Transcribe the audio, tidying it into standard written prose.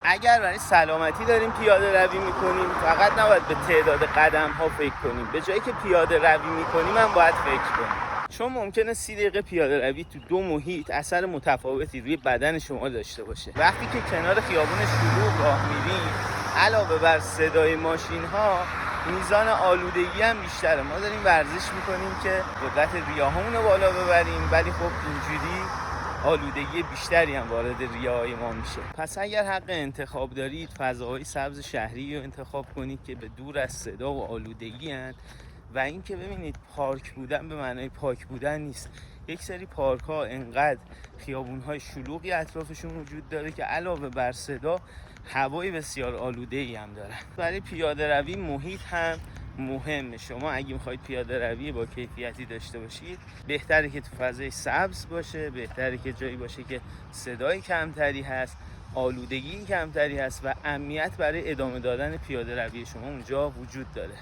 اگر برای سلامتی داریم پیاده روی میکنیم فقط نباید به تعداد قدم ها فکر کنیم، به جایی که پیاده روی میکنیم هم باید فکر کنیم، چون ممکنه 30 دقیقه پیاده روی تو دو محیط اثر متفاوتی روی بدن شما داشته باشه. وقتی که کنار خیابون شلوغ راه میریم علاوه بر صدای ماشین ها میزان آلودگی هم بیشتره. ما داریم ورزش میکنیم که قدرت ریه‌هامون رو بالا ببریم، ولی خب اینجوری آلودگی بیشتری هم وارد ریه‌های ما میشه. پس اگر حق انتخاب دارید فضاهای سبز شهری رو انتخاب کنید که به دور از صدا و آلودگی هست. و اینکه ببینید پارک بودن به معنای پاک بودن نیست. یک سری پارک ها انقدر خیابون های شلوغی اطرافشون وجود داره که علاوه بر صدا هوای بسیار آلوده‌ای هم دارن. برای پیاده روی محیط هم مهمه. شما اگه میخواید پیاده روی با کیفیتی داشته باشید بهتره که تو فضای سبز باشه، بهتره که جایی باشه که صدای کمتری هست، آلودگی کمتری هست و امنیت برای ادامه دادن پیاده روی شما اونجا وجود داره.